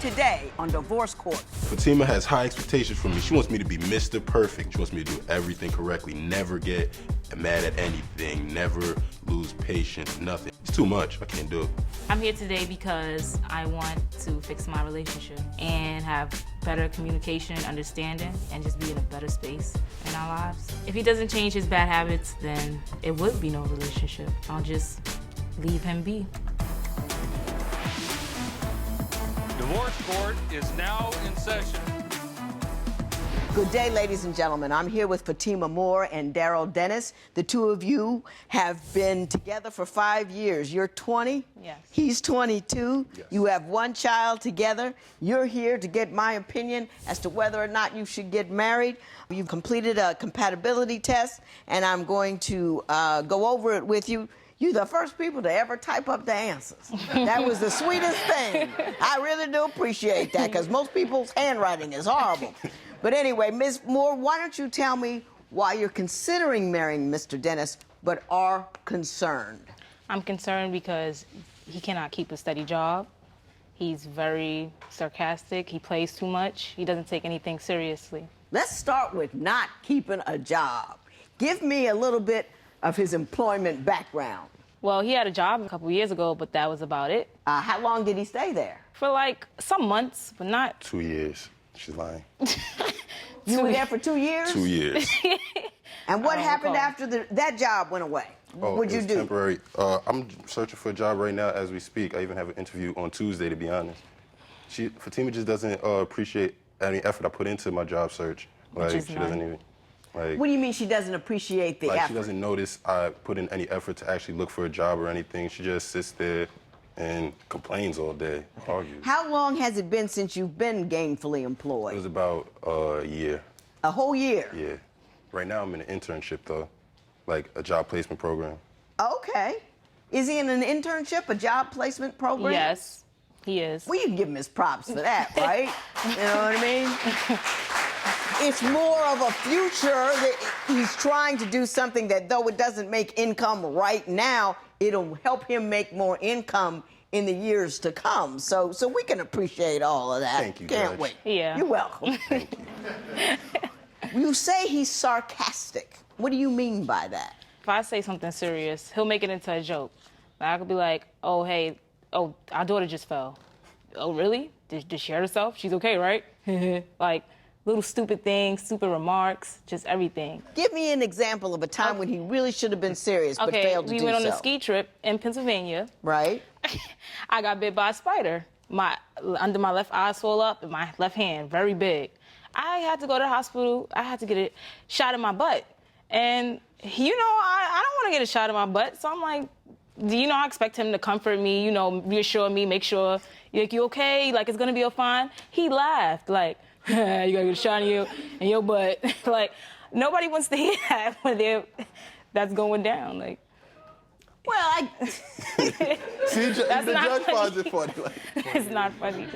today on Divorce Court. Fatima has high expectations from me. She wants me to be Mr. Perfect. She wants me to do everything correctly, never get mad at anything, never lose patience, nothing. It's too much. I can't do it. I'm here today because I want to fix my relationship and have better communication, understanding, and just be in a better space in our lives. If he doesn't change his bad habits, then it would be no relationship. I'll just leave him be. Divorce Court is now in session. Good day, ladies and gentlemen. I'm here with Fatima Moore and Daryl Dennis. The two of you have been together for 5 years. You're 20. Yes. He's 22. Yes. You have one child together. You're here to get my opinion as to whether or not you should get married. You've completed a compatibility test, and I'm going to go over it with you. You're the first people to ever type up the answers. That was the sweetest thing. I really do appreciate that, because most people's handwriting is horrible. But anyway, Ms. Moore, why don't you tell me why you're considering marrying Mr. Dennis, but are concerned? I'm concerned because he cannot keep a steady job. He's very sarcastic. He plays too much. He doesn't take anything seriously. Let's start with not keeping a job. Give me a little bit of his employment background. Well, he had a job a couple years ago, but that was about it. How long did he stay there? For like some months, but not... 2 years. She's lying. You were there for 2 years? 2 years. And what happened recall. after that job went away? What'd you do? Temporary. I'm searching for a job right now as we speak. I even have an interview on Tuesday, to be honest. Fatima just doesn't appreciate any effort I put into my job search. Like, is she none. doesn't even... Like, What do you mean she doesn't appreciate the effort? She doesn't notice I put in any effort to actually look for a job or anything. She just sits there and complains all day, argues. How long has it been since you've been gainfully employed? It was about a year. A whole year? Yeah. Right now I'm in an internship, though, like a job placement program. Okay. Is he in an internship, a job placement program? Yes, he is. Well, you can give him his props for that, right? You know what I mean? It's more of a future that he's trying to do something that, though it doesn't make income right now, it'll help him make more income in the years to come. So we can appreciate all of that. Thank you, Can't Judge. wait. Yeah. You're welcome. Thank you. You say he's sarcastic. What do you mean by that? If I say something serious, he'll make it into a joke. I could be like, oh, hey, oh, our daughter just fell. Oh, really? Did she hurt herself? She's okay, right? Like, little stupid things, stupid remarks, just everything. Give me an example of a time when he really should have been serious but failed to do so. We went on a ski trip in Pennsylvania. Right? I got bit by a spider. Under my left eye swelled up and my left hand, very big. I had to go to the hospital. I had to get a shot in my butt. And, you know, I don't want to get a shot in my butt. So I'm like, you know, I expect him to comfort me, you know, reassure me, make sure, like, you okay? Like, it's going to be all fine. He laughed, like, you got to get a shot in your butt. Like, nobody wants to hear that when that's going down. Like, well, See, the That's not judge finds funny. it funny. Like, it's not funny.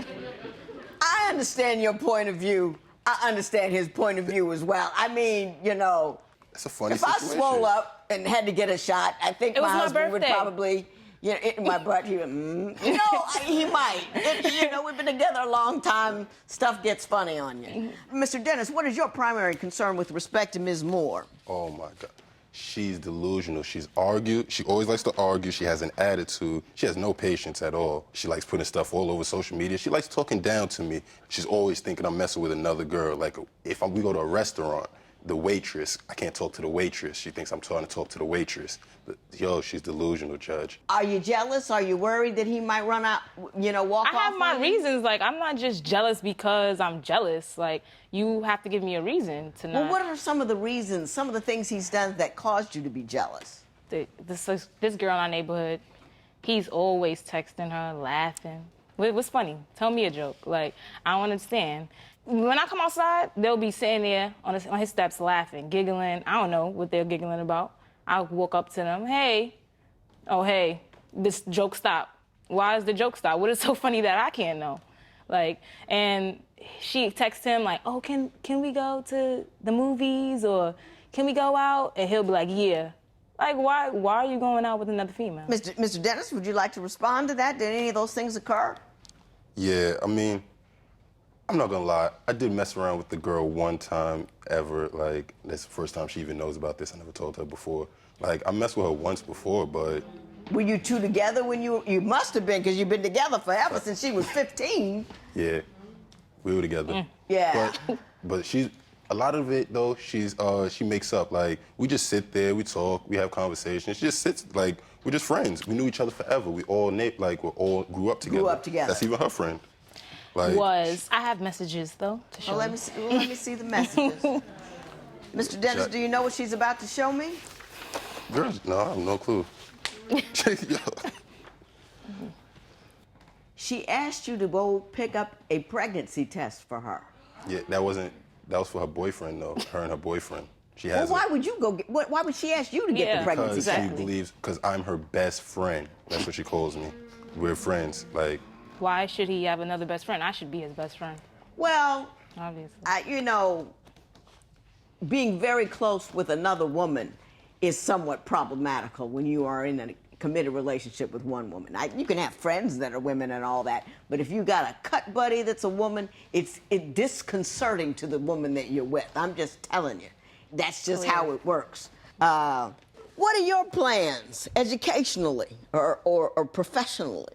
I understand your point of view. I understand his point of view as well. I mean, you know, it's a funny if I situation. swole up and had to get a shot, I think It my was my husband would birthday. probably, you know, in my butt, he would, you know, he might. You know, we've been together a long time. Stuff gets funny on you. Mr. Dennis, what is your primary concern with respect to Ms. Moore? Oh, my God. She's delusional. She's argued. She always likes to argue. She has an attitude. She has no patience at all. She likes putting stuff all over social media. She likes talking down to me. She's always thinking I'm messing with another girl. Like, if we go to a restaurant, the waitress, I can't talk to the waitress. She thinks I'm trying to talk to the waitress. But, yo, she's delusional, Judge. Are you jealous? Are you worried that he might run out, you know, walk off I have my on you? reasons. Like, I'm not just jealous because I'm jealous. Like, you have to give me a reason to not. Well, what are some of the reasons, some of the things he's done that caused you to be jealous? This girl in our neighborhood, he's always texting her, laughing. What's funny? Tell me a joke. Like, I don't understand. When I come outside, they'll be sitting there on his steps laughing, giggling. I don't know what they're giggling about. I'll walk up to them, hey, this joke stop. Why is the joke stop? What is so funny that I can't know? Like, and she texts him like, oh, can we go to the movies or can we go out? And he'll be like, yeah. Like, why are you going out with another female? Mr. Dennis, would you like to respond to that? Did any of those things occur? Yeah, I mean, I'm not gonna lie, I did mess around with the girl one time ever. Like, that's the first time she even knows about this. I never told her before. Like, I messed with her once before, but... Were you two together when you must have been, because you've been together forever since she was 15. Yeah, we were together. Yeah. But she's, a lot of it though, she makes up. Like, we just sit there, we talk, we have conversations. She just sits, like, we're just friends. We knew each other forever. We all grew up together. Grew up together. That's even her friend. Like, I have messages though to show Well, let me see the messages. Mr. Dennis, do you know what she's about to show me? Girl, no, I have no clue. Yo. She asked you to go pick up a pregnancy test for her. Yeah, that was for her boyfriend though. Her and her boyfriend. She has. Well, why would you go? Why would she ask you to get the pregnancy Because test? she believes, because I'm her best friend. That's what she calls me. We're friends. Like. Why should he have another best friend? I should be his best friend. Well, obviously. Being very close with another woman is somewhat problematical when you are in a committed relationship with one woman. You can have friends that are women and all that, but if you got a cut buddy that's a woman, it's disconcerting to the woman that you're with. I'm just telling you. That's just how it works. What are your plans educationally or professionally?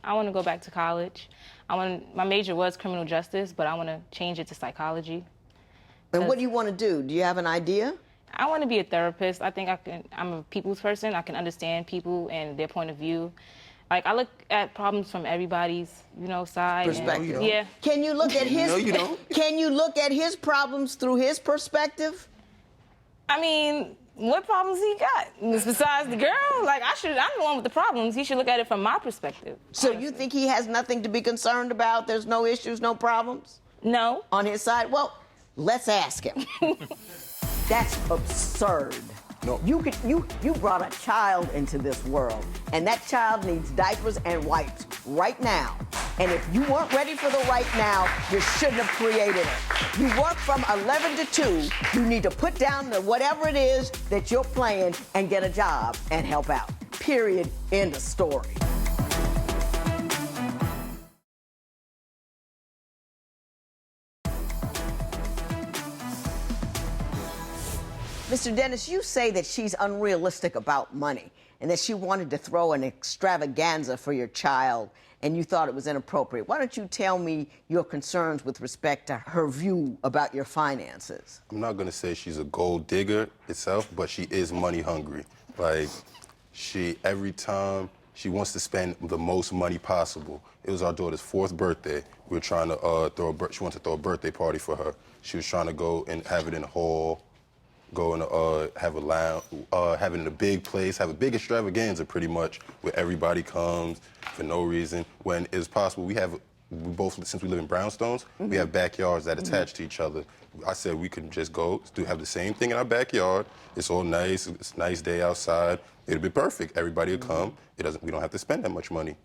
I want to go back to college. My major was criminal justice, but I want to change it to psychology. And what do you want to do? Do you have an idea? I want to be a therapist. I think I'm a people's person. I can understand people and their point of view. Like, I look at problems from everybody's, side. Perspective. Yeah. Can you look at his? No, you don't. Can you look at his problems through his perspective? I mean, what problems he got besides the girl? Like, I'm the one with the problems. He should look at it from my perspective. So you think he has nothing to be concerned about? There's no issues, no problems? No. On his side? Well, let's ask him. That's absurd. No. You brought a child into this world, and that child needs diapers and wipes right now. And if you weren't ready for the right now, you shouldn't have created it. You work from 11 to 2. You need to put down whatever it is that you're playing and get a job and help out. Period. End of story. Mr. Dennis, you say that she's unrealistic about money and that she wanted to throw an extravaganza for your child and you thought it was inappropriate. Why don't you tell me your concerns with respect to her view about your finances? I'm not gonna say she's a gold digger itself, but she is money hungry. Like, every time she wants to spend the most money possible. It was our daughter's 4th birthday. We were trying to she wanted to throw a birthday party for her. She was trying to go and have it in a hall, go and have a lounge, have it in a big place, have a big extravaganza pretty much, where everybody comes for no reason. When it's possible, we both, since we live in brownstones, we have backyards that attach to each other. I said we could just go have the same thing in our backyard. It's all nice. It's a nice day outside. It'll be perfect. Everybody will come. We don't have to spend that much money.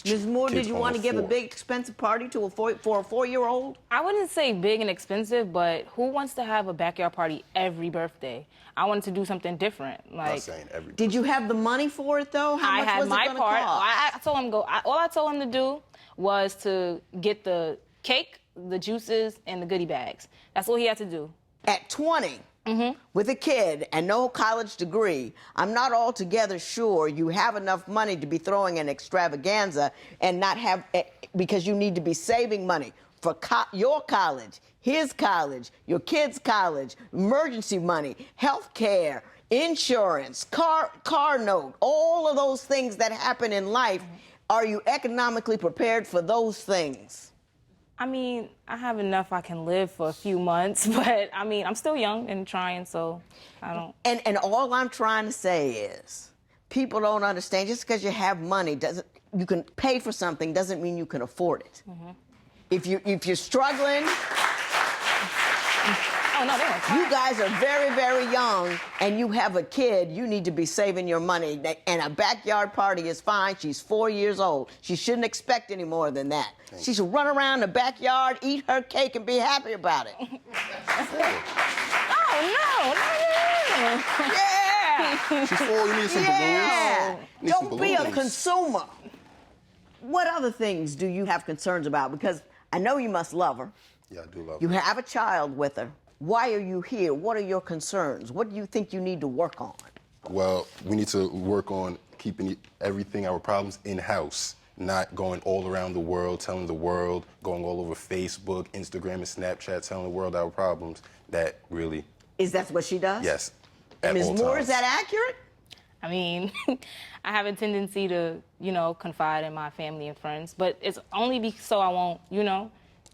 Ms. Moore, did you want to give a big expensive party for a 4-year-old? I wouldn't say big and expensive, but who wants to have a backyard party every birthday? I wanted to do something different. Like, I'm not saying every. Did you have the money for it though? How I much had was my it gonna part. cost? I told him all I told him to do was to get the cake, the juices, and the goodie bags. That's all he had to do. At 20, with a kid and no college degree, I'm not altogether sure you have enough money to be throwing an extravaganza and not have, because you need to be saving money for your college, his college, your kid's college, emergency money, health care, insurance, car note, all of those things that happen in life. Are you economically prepared for those things? I mean, I have enough I can live for a few months, but I mean, I'm still young and trying, so I don't. And all I'm trying to say is, people don't understand, just because you have money you can pay for something doesn't mean you can afford it. If you're struggling, Oh, no, they won't cry. you guys are very, very young, and you have a kid, you need to be saving your money. And a backyard party is fine. She's 4 years old. She shouldn't expect any more than that. She should run around the backyard, eat her cake, and be happy about it. Oh, no. Yeah! She's 4, you need some Yeah! balloons. You need some Don't be a balloons. consumer. What other things do you have concerns about? Because I know you must love her. Yeah, I do love You her. have a child with her. Why are you here? What are your concerns? What do you think you need to work on? Well, we need to work on keeping everything, our problems, in-house, not going all around the world, telling the world, going all over Facebook, Instagram, and Snapchat, telling the world our problems. That really, Is that what she does? yes, at Ms. all Moore, times. is that accurate? I mean, I have a tendency to, confide in my family and friends, but it's only so I won't,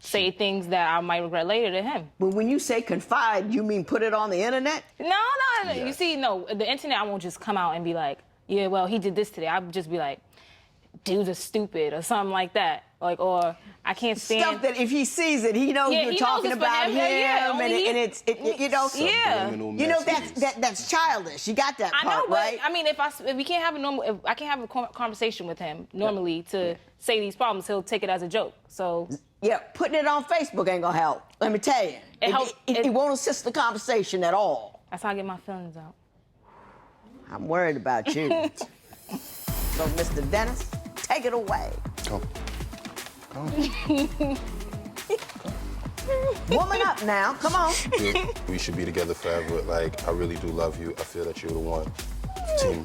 say things that I might regret later to him. But when you say confide, you mean put it on the internet? No. You Yes. see, no, the internet, I won't just come out and be like, yeah, well, he did this today. I'll just be like, dudes are stupid or something like that. Like, or I can't stand. Stuff that if he sees it, he knows Yeah, you're he knows talking it's for about him. him, Yeah, and, only he- and it's, Yeah. Subliminal you know, messages. that's childish. You got that I part, know, but right? I mean, if we can't have if I can't have a conversation with him normally to say these problems, he'll take it as a joke. So Yeah, putting it on Facebook ain't gonna help. Let me tell you. It won't assist the conversation at all. that's how I get my feelings out. I'm worried about you. So, Mr. Dennis, take it away. Come. Woman up now, come on. We should be together forever. Like, I really do love you. I feel that you're the one. Team.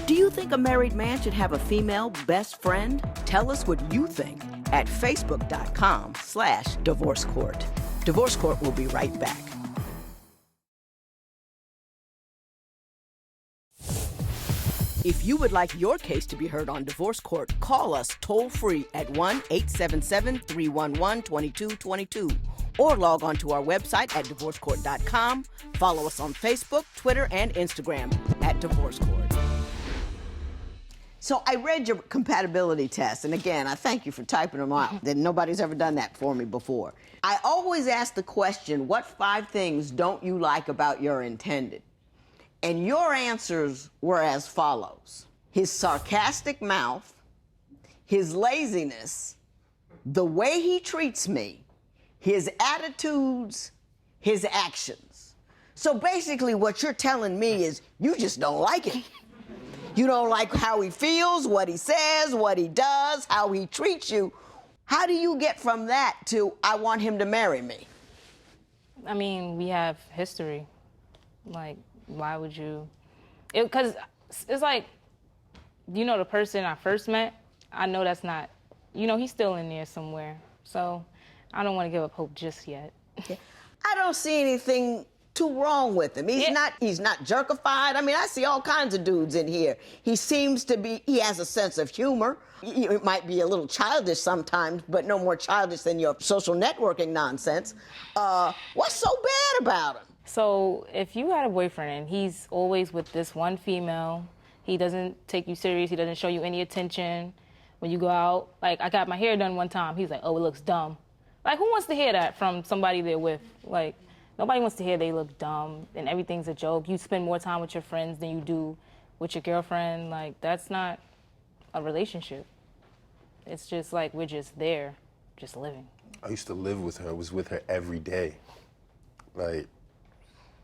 Do you think a married man should have a female best friend? Tell us what you think at facebook.com/divorce court. Divorce Court will be right back. If you would like your case to be heard on Divorce Court, call us toll-free at 1-877-311-2222 or log on to our website at divorcecourt.com. Follow us on Facebook, Twitter, and Instagram at Divorce Court. So I read your compatibility test, and again, I thank you for typing them out. That nobody's ever done that for me before. I always ask the question, what 5 things don't you like about your intended? And your answers were as follows: his sarcastic mouth, his laziness, the way he treats me, his attitudes, his actions. So basically what you're telling me is you just don't like it. You don't like how he feels, what he says, what he does, how he treats you. How do you get from that to I want him to marry me? I mean, we have history. Like, why would you? Because it's like, the person I first met, I know that's not, he's still in there somewhere. So I don't want to give up hope just yet. I don't see anything too wrong with him. He's not jerkified. I mean, I see all kinds of dudes in here. He seems to be, he has a sense of humor. It might be a little childish sometimes, but no more childish than your social networking nonsense. What's so bad about him? So if you had a boyfriend and he's always with this one female, he doesn't take you serious, he doesn't show you any attention. When you go out, like I got my hair done one time, he's like, oh, it looks dumb. Like, who wants to hear that from somebody they're with? Like, nobody wants to hear they look dumb and everything's a joke. You spend more time with your friends than you do with your girlfriend. Like, that's not a relationship. It's just like we're just there, just living. I used to live with her. I was with her every day. Like,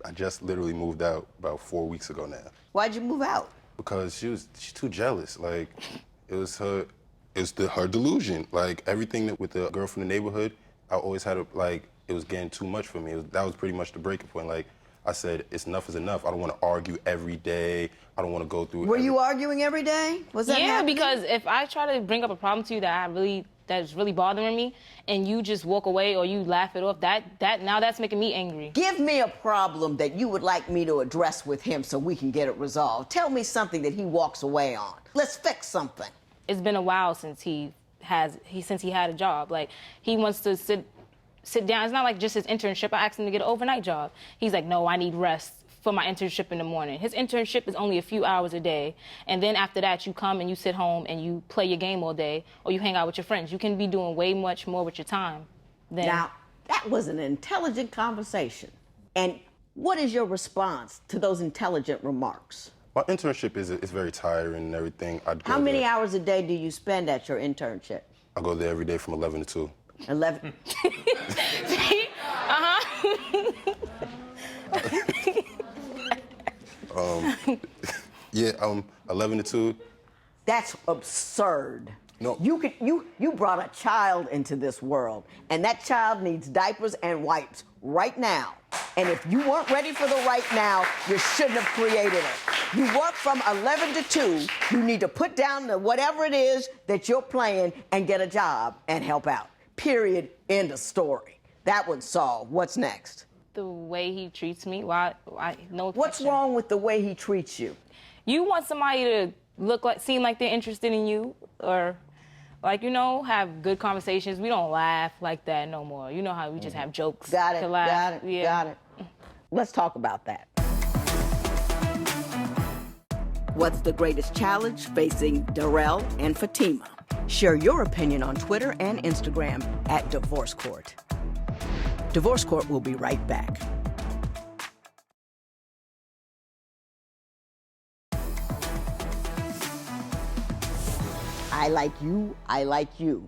I just literally moved out about 4 weeks ago now. Why'd you move out? Because she's too jealous. Like, it was her delusion. Like, everything that with the girl from the neighborhood, I always had it was getting too much for me. That was pretty much the breaking point. Like, I said, enough is enough. I don't want to argue every day. I don't want to go through. Were you arguing every day? Was that happening? Because if I try to bring up a problem to you that's really bothering me, and you just walk away or you laugh it off, that's making me angry. Give me a problem that you would like me to address with him so we can get it resolved. Tell me something that he walks away on. Let's fix something. It's been a while since he had a job. Like, he wants to sit down. It's not like just his internship. I asked him to get an overnight job. He's like, no, I need rest for my internship in the morning. His internship is only a few hours a day. And then after that, you come and you sit home and you play your game all day or you hang out with your friends. You can be doing way much more with your time than... Now, that was an intelligent conversation. And what is your response to those intelligent remarks? My internship is very tiring and everything. How many hours a day do you spend at your internship? I go there every day from 11 to 2. 11. Yeah, 11 to 2. That's absurd. No. You brought a child into this world, and that child needs diapers and wipes right now. And if you weren't ready for the right now, you shouldn't have created it. You work from 11 to 2. You need to put down whatever it is that you're playing and get a job and help out. Period. End of story. That would solve. What's next? The way he treats me, no. What's wrong with the way he treats you? You want somebody to seem like they're interested in you, or have good conversations. We don't laugh like that no more. You know how we just have jokes. Got it. To laugh. Got it. Got it. Let's talk about that. What's the greatest challenge facing Darrell and Fatima? Share your opinion on Twitter and Instagram at Divorce Court. Divorce Court will be right back. I like you. I like you.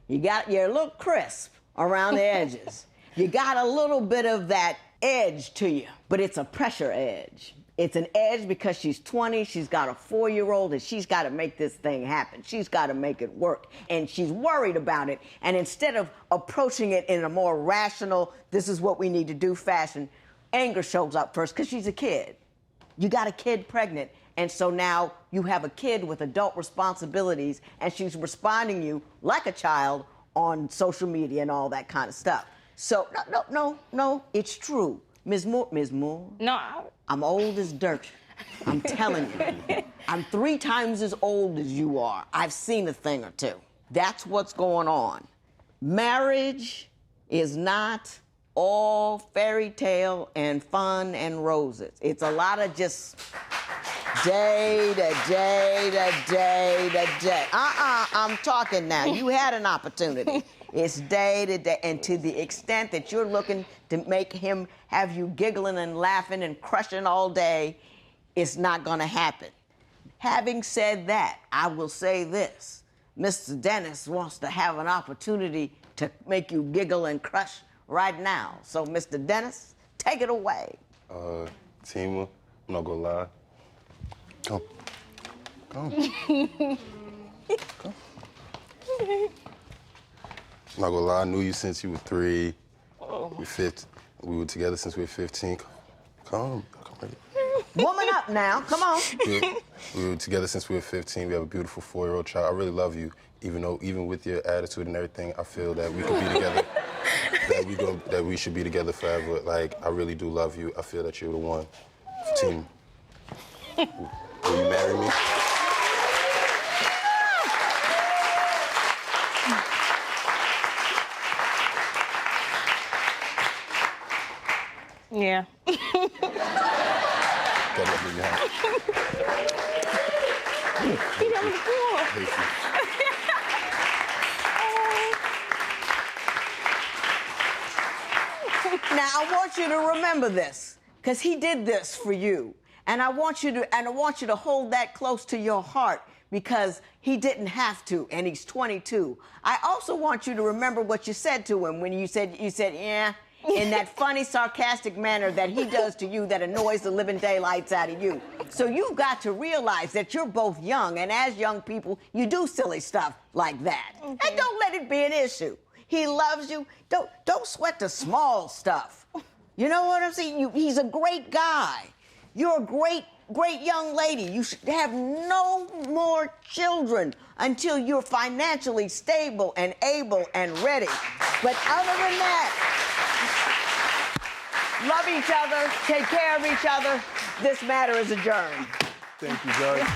You're a little crisp around the edges. You got a little bit of that edge to you, but it's a pressure edge. It's an edge because she's 20, she's got a 4-year-old, and she's got to make this thing happen. She's got to make it work, and she's worried about it. And instead of approaching it in a more rational, this is what we need to do fashion, anger shows up first because she's a kid. You got a kid pregnant, and so now you have a kid with adult responsibilities, and she's responding to you like a child on social media and all that kind of stuff. So, no, it's true. Ms. Moore. No, I'm old as dirt. I'm telling you. I'm 3 times as old as you are. I've seen a thing or two. That's what's going on. Marriage is not all fairy tale and fun and roses. It's a lot of just day to day to day to day. I'm talking now. You had an opportunity. It's day to day, and to the extent that you're looking to make him have you giggling and laughing and crushing all day, it's not going to happen. Having said that, I will say this. Mr. Dennis wants to have an opportunity to make you giggle and crush right now. So, Mr. Dennis, take it away. Tima, I'm not going to lie. Come. I'm not gonna lie, I knew you since you were 3. We were together since we were 15. Come right here. Woman up now, come on. We were together since we were 15. We have a beautiful 4-year-old child. I really love you, even with your attitude and everything, I feel that we could be together, that we should be together forever. Like, I really do love you. I feel that you're the one. Fatima, will you marry me? yeah. God love me, yeah. He got me the floor. Thank you. Now, I want you to remember this, because he did this for you. And I want you to hold that close to your heart, because he didn't have to, and he's 22. I also want you to remember what you said to him when you said, yeah, in that funny, sarcastic manner that he does to you that annoys the living daylights out of you. So you've got to realize that you're both young, and as young people, you do silly stuff like that. Okay. And don't let it be an issue. He loves you. Don't sweat the small stuff. You know what I'm saying? He's a great guy. You're a great young lady. You should have no more children until you're financially stable and able and ready. But other than that, love each other, take care of each other. This matter is adjourned. Thank you, Judge.